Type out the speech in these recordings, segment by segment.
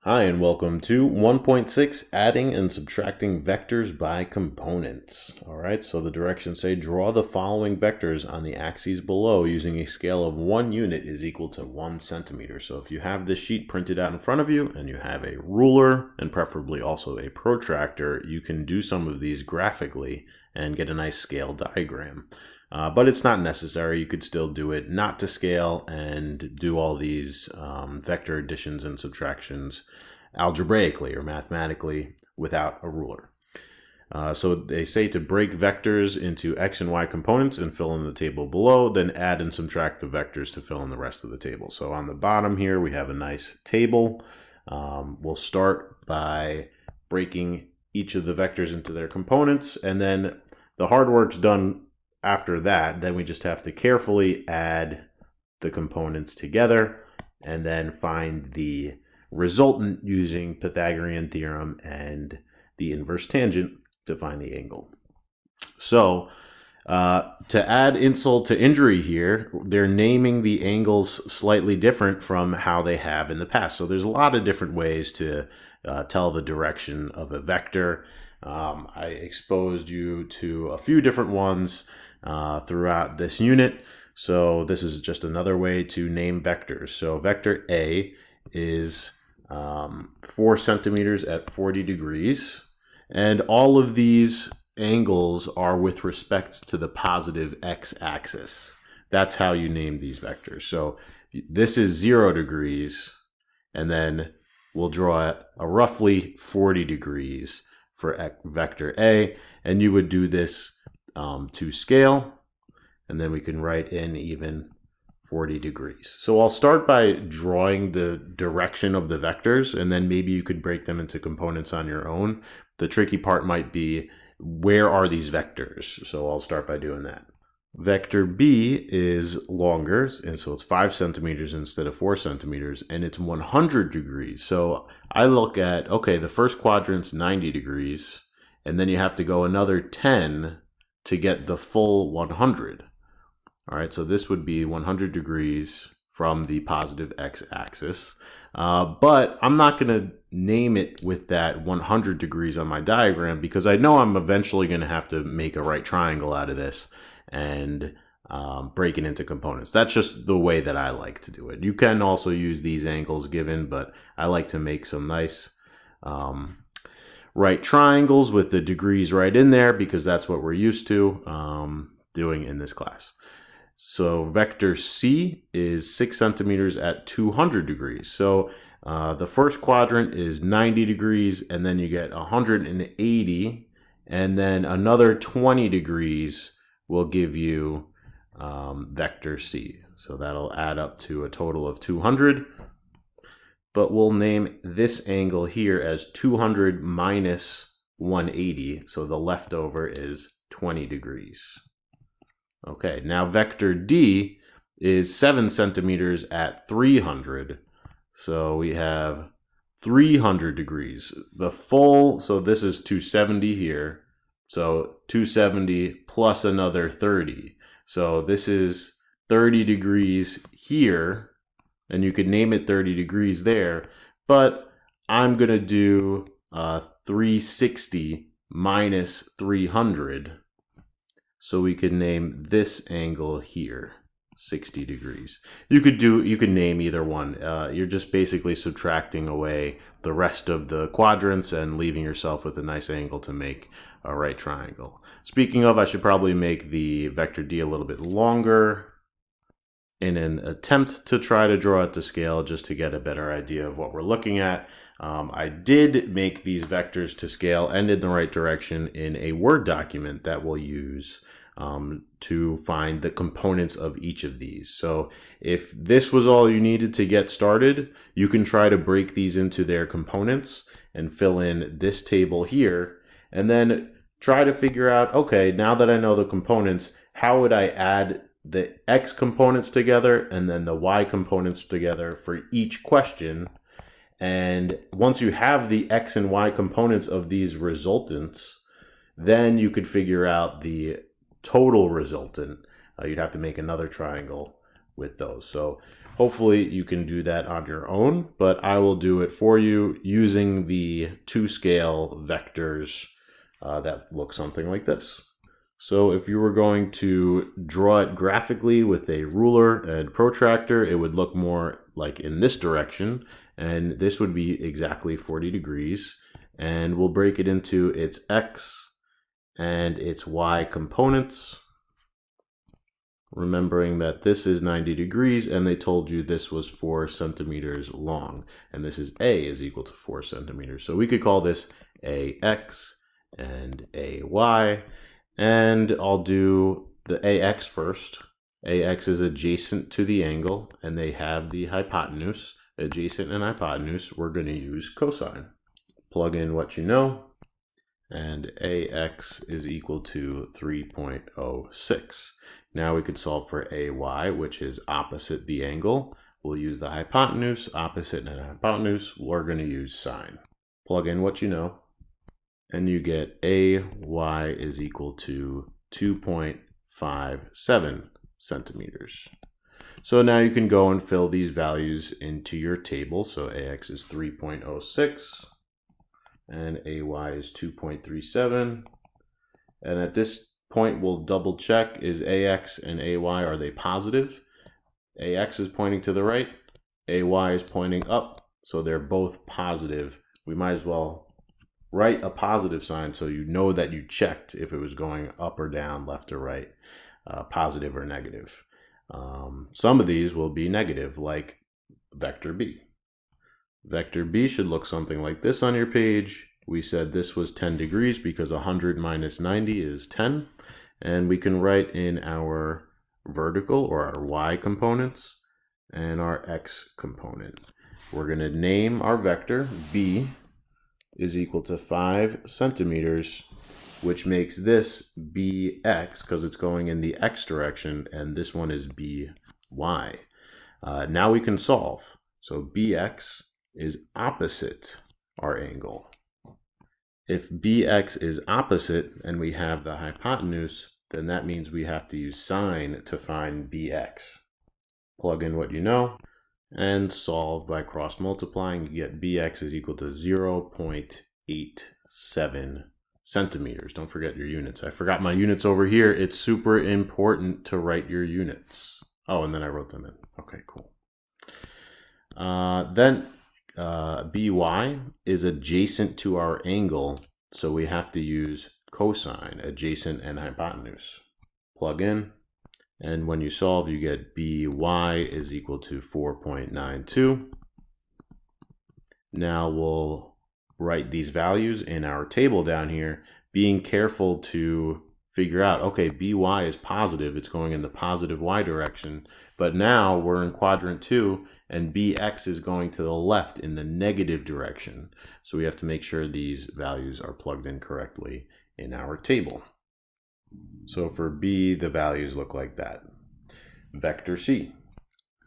Hi, and welcome to 1.6, adding and subtracting vectors by components. All right, so the directions say draw the following vectors on the axes below using a scale of 1 unit is equal to 1 centimeter. So if you have this sheet printed out in front of you and you have a ruler and preferably also a protractor, you can do some of these graphically and get a nice scale diagram. But it's not necessary. You could still do it not to scale and do all these vector additions and subtractions algebraically or mathematically without a ruler. So they say to break vectors into x and y components and fill in the table below, then add and subtract the vectors to fill in the rest of the table. So on the bottom here, we have a nice table. We'll start by breaking each of the vectors into their components, and then the hard work's done after that. Then we just have to carefully add the components together and then find the resultant using Pythagorean theorem and the inverse tangent to find the angle. So to add insult to injury here, they're naming the angles slightly different from how they have in the past. So there's a lot of different ways to tell the direction of a vector. I exposed you to a few different ones throughout this unit. So this is just another way to name vectors. So vector A is 4 centimeters at 40 degrees. And all of these angles are with respect to the positive x-axis. That's how you name these vectors. So this is 0 degrees, and then we'll draw a roughly 40 degrees for vector A, and you would do this to scale, and then we can write in even 40 degrees. So I'll start by drawing the direction of the vectors, and then maybe you could break them into components on your own. The tricky part might be, where are these vectors? So I'll start by doing that. Vector B is longer, and so it's 5 centimeters instead of 4 centimeters, and it's 100 degrees. So I look at, okay, the first quadrant's 90 degrees, and then you have to go another 10 to get the full 100. All right, so this would be 100 degrees from the positive x-axis. But I'm not going to name it with that 100 degrees on my diagram because I know I'm eventually going to have to make a right triangle out of this and break it into components. That's just the way that I like to do it. You can also use these angles given, but I like to make some nice right triangles with the degrees right in there because that's what we're used to doing in this class. So vector C is 6 centimeters at 200 degrees. So the first quadrant is 90 degrees, and then you get 180, and then another 20 degrees will give you vector C. So that'll add up to a total of 200. But we'll name this angle here as 200 minus 180. So the leftover is 20 degrees. Okay, now vector D is 7 centimeters at 300. So we have 300 degrees. The full, so this is 270 here. So 270 plus another 30. So this is 30 degrees here, and you could name it 30 degrees there, but I'm going to do 360 minus 300. So we could name this angle here 60 degrees. You could name either one. You're just basically subtracting away the rest of the quadrants and leaving yourself with a nice angle to make a right triangle. Speaking of, I should probably make the vector D a little bit longer in an attempt to try to draw it to scale just to get a better idea of what we're looking at. I did make these vectors to scale and in the right direction in a Word document that we'll use to find the components of each of these. So if this was all you needed to get started, you can try to break these into their components and fill in this table here, and then try to figure out, okay, now that I know the components, how would I add the x components together and then the y components together for each question. And once you have the x and y components of these resultants, then you could figure out the total resultant. You'd have to make another triangle with those. So Hopefully you can do that on your own, but I will do it for you using the 2-scale vectors that look something like this. So if you were going to draw it graphically with a ruler and protractor, it would look more like in this direction, and this would be exactly 40 degrees. And we'll break it into its x and its y components, remembering that this is 90 degrees and they told you this was 4 centimeters long, and this is a is equal to 4 centimeters. So we could call this ax and ay, and I'll do the ax first. Ax is adjacent to the angle, and they have the hypotenuse. Adjacent and hypotenuse, we're going to use cosine. Plug in what you know, and ax is equal to 3.06. Now we could solve for ay, which is opposite the angle. We'll use the hypotenuse. Opposite and hypotenuse, we're going to use sine. Plug in what you know, and you get ay is equal to 2.57 centimeters. So now you can go and fill these values into your table. So ax is 3.06 and ay is 2.37. And at this point, we'll double check, is ax and ay, are they positive? Ax is pointing to the right, ay is pointing up, so they're both positive. We might as well write a positive sign so you know that you checked if it was going up or down, left or right, positive or negative. Some of these will be negative, like vector b. Vector b should look something like this on your page. We said this was 10 degrees because 100 minus 90 is 10. And we can write in our vertical or our y components and our x component. We're going to name our vector b is equal to 5 centimeters, which makes this bx because it's going in the x direction, and this one is by. Now we can solve. So bx is opposite our angle. If bx is opposite and we have the hypotenuse, then that means we have to use sine to find bx. Plug in what you know and solve by cross multiplying. You get bx is equal to 0.87 centimeters. Don't forget your units. I forgot my units over here. It's super important to write your units. Oh, and then I wrote them in. Okay, cool. Then by is adjacent to our angle, so we have to use cosine, adjacent and hypotenuse. Plug in, and when you solve, you get by is equal to 4.92. Now we'll write these values in our table down here, being careful to figure out, okay, by is positive, it's going in the positive y direction, but now we're in quadrant 2, and bx is going to the left in the negative direction. So we have to make sure these values are plugged in correctly in our table. So for b, the values look like that. Vector c.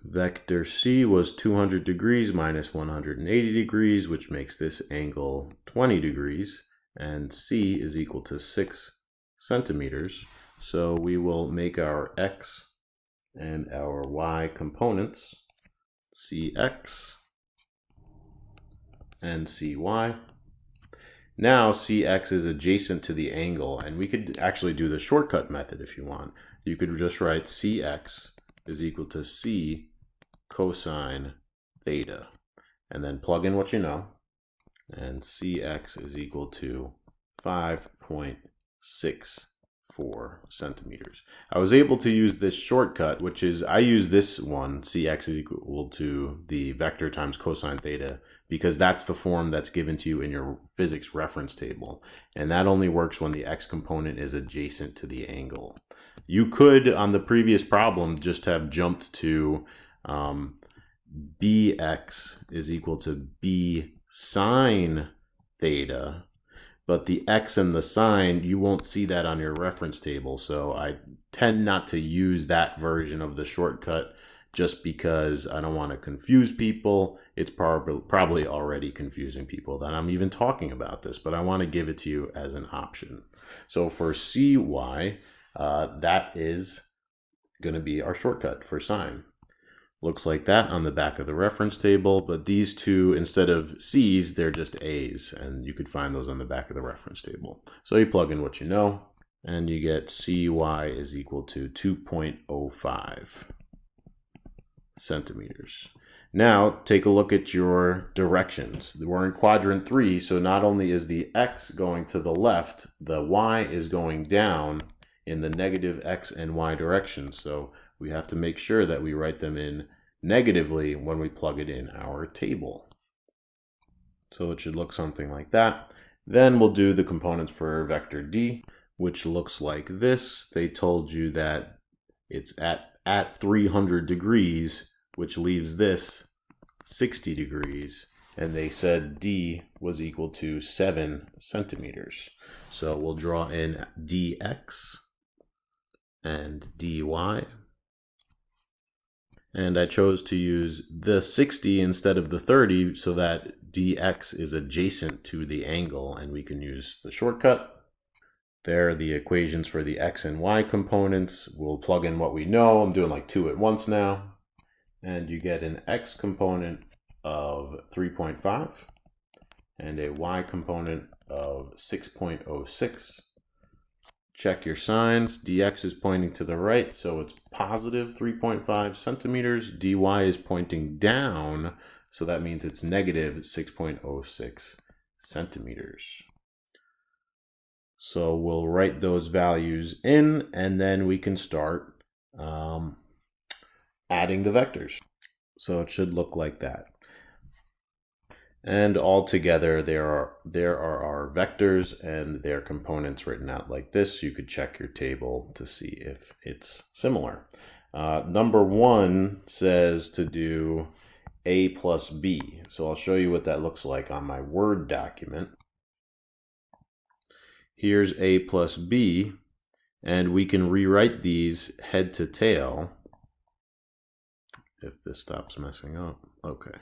Vector c was 200 degrees minus 180 degrees, which makes this angle 20 degrees, and c is equal to 6 centimeters. So we will make our x and our y components cx and cy. Now cx is adjacent to the angle, and we could actually do the shortcut method if you want. You could just write cx is equal to c cosine theta, and then plug in what you know, and cx is equal to 5.64 centimeters. I was able to use this shortcut, which is, I use this one, cx is equal to the vector times cosine theta, because that's the form that's given to you in your physics reference table. And that only works when the x component is adjacent to the angle. You could, on the previous problem, just have jumped to bx is equal to b sine theta, but the x and the sine, you won't see that on your reference table. So I tend not to use that version of the shortcut just because I don't want to confuse people. It's probably already confusing people that I'm even talking about this, but I want to give it to you as an option. So for cy, that is going to be our shortcut for sine. Looks like that on the back of the reference table, but these two, instead of C's, they're just A's, and you could find those on the back of the reference table. So you plug in what you know, and you get CY is equal to 2.05 centimeters. Now, take a look at your directions. We're in quadrant 3, so not only is the X going to the left, the Y is going down in the negative X and Y direction. So we have to make sure that we write them in negatively when we plug it in our table. So it should look something like that. Then we'll do the components for vector D, which looks like this. They told you that it's at 300 degrees, which leaves this 60 degrees. And they said D was equal to 7 centimeters. So we'll draw in dx and dy. And I chose to use the 60 instead of the 30 so that dx is adjacent to the angle, and we can use the shortcut. There are the equations for the x and y components. We'll plug in what we know. I'm doing like 2 at once now. And you get an x component of 3.5 and a y component of 6.06. Check your signs. dx is pointing to the right, so it's positive 3.5 centimeters. dy is pointing down, so that means it's negative 6.06 centimeters. So we'll write those values in, and then we can start adding the vectors. So it should look like that. And all together, there are our vectors and their components written out like this. You could check your table to see if it's similar. Number 1 says to do A plus B. So I'll show you what that looks like on my Word document. Here's A plus B, and we can rewrite these head to tail. If this stops messing up. Okay.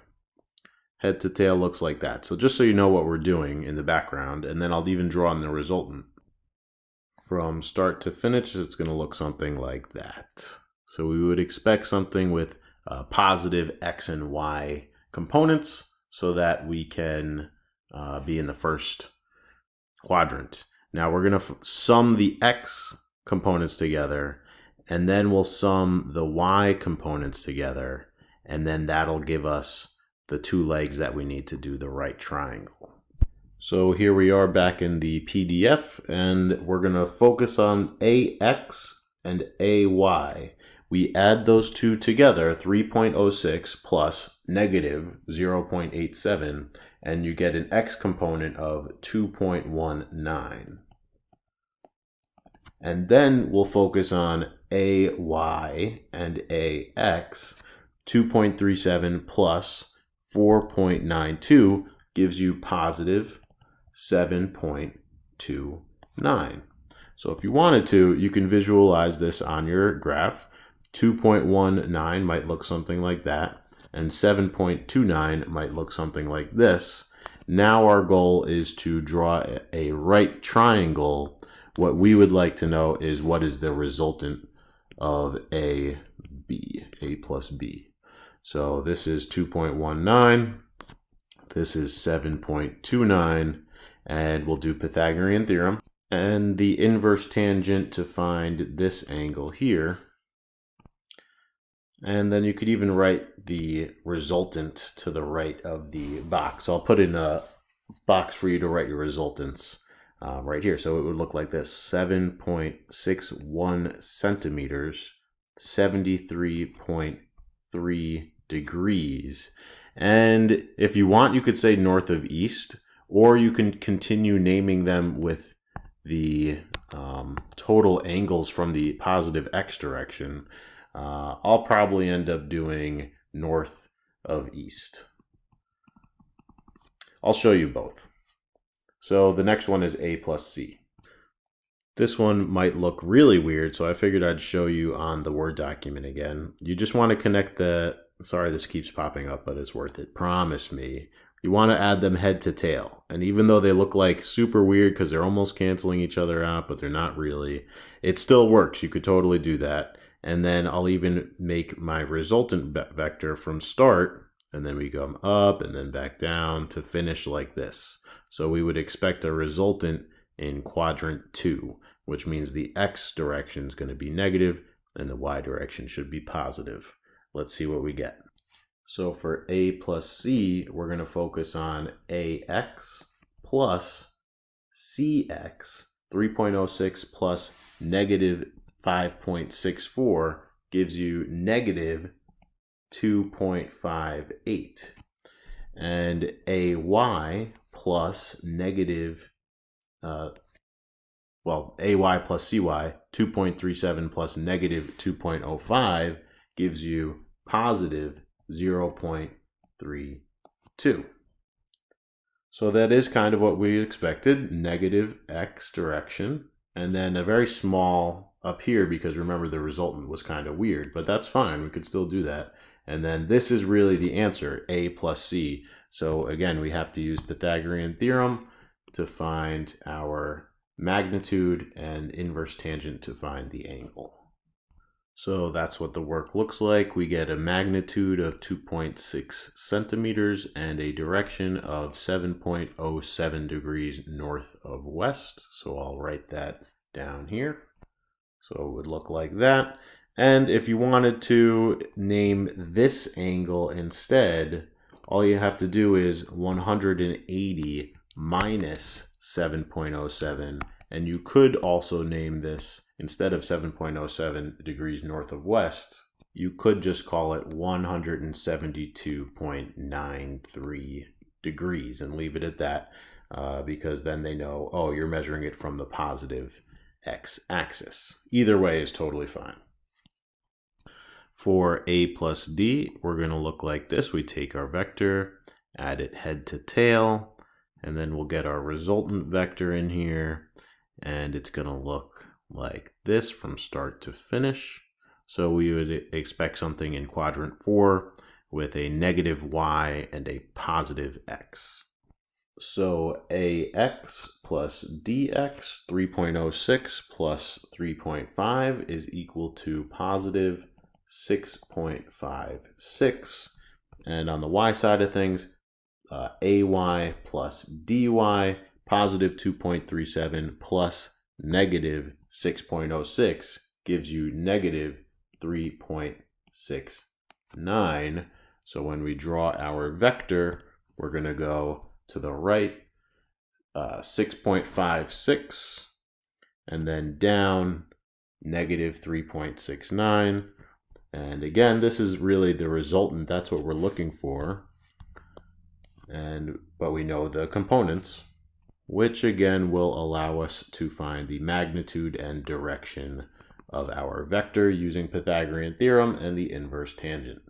Head to tail looks like that. So just so you know what we're doing in the background, and then I'll even draw in the resultant. From start to finish, it's going to look something like that. So we would expect something with positive X and Y components so that we can be in the first quadrant. Now we're going to sum the X components together, and then we'll sum the Y components together, and then that'll give us the 2 legs that we need to do the right triangle. So here we are back in the PDF, and we're going to focus on AX and AY. We add those two together, 3.06 plus negative 0.87, and you get an X component of 2.19. And then we'll focus on AY and AX. 2.37 plus 4.92 gives you positive 7.29. So if you wanted to, you can visualize this on your graph. 2.19 might look something like that, and 7.29 might look something like this. Now our goal is to draw a right triangle. What we would like to know is what is the resultant of A plus B. So this is 2.19, this is 7.29, and we'll do Pythagorean theorem. And the inverse tangent to find this angle here. And then you could even write the resultant to the right of the box. I'll put in a box for you to write your resultants right here. So it would look like this: 7.61 centimeters, 73.3 degrees. And if you want, you could say north of east, or you can continue naming them with the total angles from the positive X direction. I'll probably end up doing north of east. I'll show you both. So the next one is A plus C. This one might look really weird, so I figured I'd show you on the Word document again. You just want to connect the, sorry this keeps popping up, but it's worth it, promise me. You want to add them head to tail. And even though they look like super weird because they're almost canceling each other out, but they're not really, it still works. You could totally do that. And then I'll even make my resultant vector from start, and then we come up and then back down to finish like this. So we would expect a resultant in quadrant 2, which means the x direction is going to be negative and the y direction should be positive. Let's see what we get. So for a plus c, we're going to focus on ax plus cx. 3.06 plus negative 5.64 gives you negative 2.58. And ay plus negative, ay plus cy, 2.37 plus negative 2.05 gives you positive 0.32. So that is kind of what we expected, negative x direction, and then a very small up here because remember the resultant was kind of weird, but that's fine, we could still do that. And then this is really the answer, a plus c. So again, we have to use Pythagorean theorem to find our magnitude and inverse tangent to find the angle. So that's what the work looks like. We get a magnitude of 2.6 centimeters and a direction of 7.07 degrees north of west. So I'll write that down here. So it would look like that. And if you wanted to name this angle instead, all you have to do is 180 minus 7.07. And you could also name this, instead of 7.07 degrees north of west, you could just call it 172.93 degrees and leave it at that, because then they know, oh, you're measuring it from the positive x-axis. Either way is totally fine. For a plus d, we're going to look like this. We take our vector, add it head to tail, and then we'll get our resultant vector in here. And it's going to look like this from start to finish. So we would expect something in quadrant 4 with a negative y and a positive x. So ax plus dx, 3.06 plus 3.5 is equal to positive 6.56. And on the y side of things, ay plus dy, positive 2.37 plus negative 6.06 gives you negative 3.69. So when we draw our vector, we're going to go to the right 6.56 and then down negative 3.69. And again, this is really the resultant. That's what we're looking for. But we know the components, which again will allow us to find the magnitude and direction of our vector using Pythagorean theorem and the inverse tangent.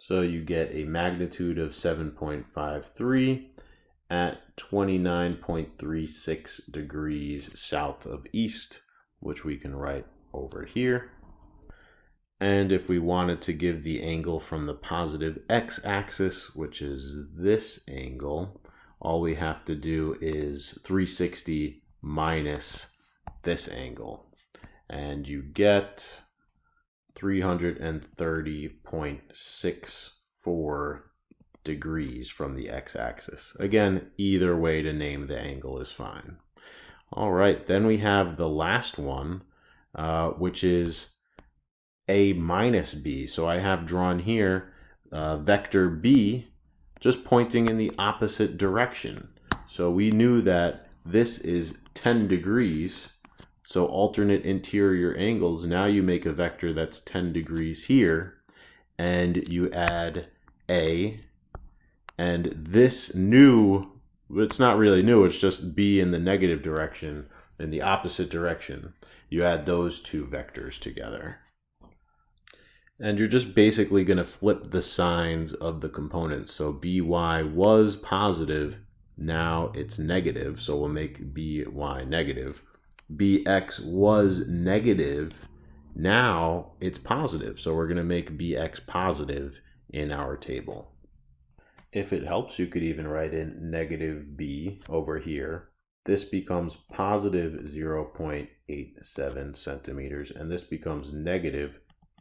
So you get a magnitude of 7.53 at 29.36 degrees south of east, which we can write over here. And if we wanted to give the angle from the positive x-axis, which is this angle, all we have to do is 360 minus this angle. And you get 330.64 degrees from the x-axis. Again, either way to name the angle is fine. All right, then we have the last one, which is a minus b. So I have drawn here vector b just pointing in the opposite direction. So we knew that this is 10 degrees. So alternate interior angles, now you make a vector that's 10 degrees here, and you add a, and this new, it's not really new, it's just b in the negative direction, in the opposite direction. You add those two vectors together. And you're just basically going to flip the signs of the components. So by was positive, now it's negative, so we'll make by negative. Bx was negative, now it's positive, so we're going to make bx positive in our table. If it helps, you could even write in negative b over here. this becomes positive 0.87 centimeters, and this becomes negative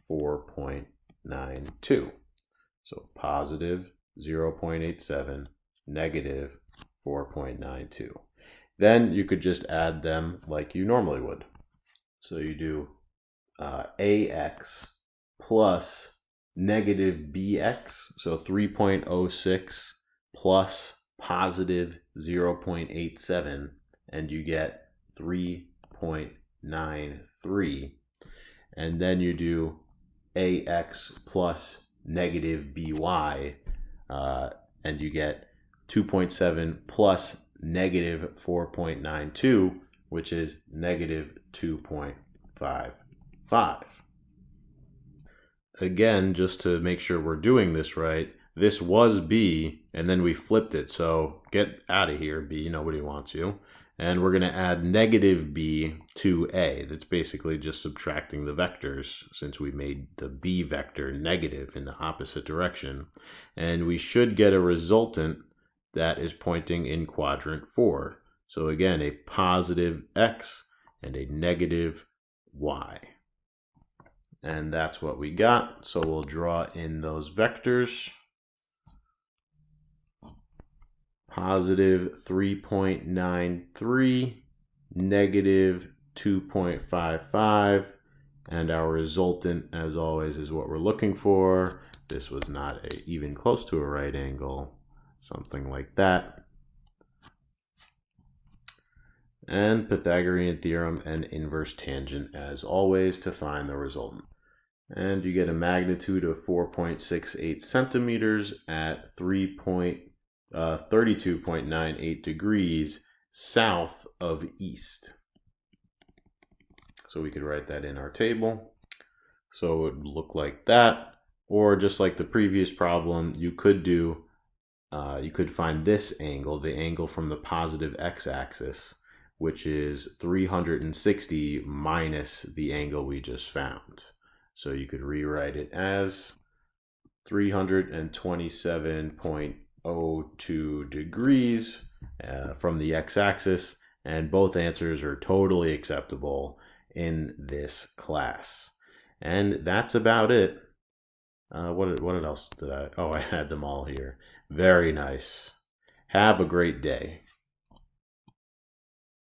4.92. So positive 0.87, negative 4.92. Then you could just add them like you normally would. So you do AX plus negative BX, so 3.06 plus positive 0.87, and you get 3.93. And then you do AX plus negative BY, and you get 2.7 plus negative 4.92, which is negative 2.55. Again, just to make sure we're doing this right, this was B, and then we flipped it. So get out of here, B, nobody wants you. And we're going to add negative B to A. That's basically just subtracting the vectors, since we made the B vector negative in the opposite direction. And we should get a resultant that is pointing in quadrant 4. So again, a positive X and a negative Y. And that's what we got. So we'll draw in those vectors. Positive 3.93, negative 2.55, and our resultant, as always, is what we're looking for. This was not even close to a right angle, something like that. And Pythagorean theorem and inverse tangent, as always, to find the resultant. And you get a magnitude of 4.68 centimeters at 32.98 degrees south of east. So we could write that in our table. So it would look like that, or just like the previous problem, you could do, you could find this angle, the angle from the positive x-axis, which is 360 minus the angle we just found. So you could rewrite it as 327.02 degrees from the x-axis, and both answers are totally acceptable in this class. And that's about it. What else did I? Oh, I had them all here. Very nice. Have a great day.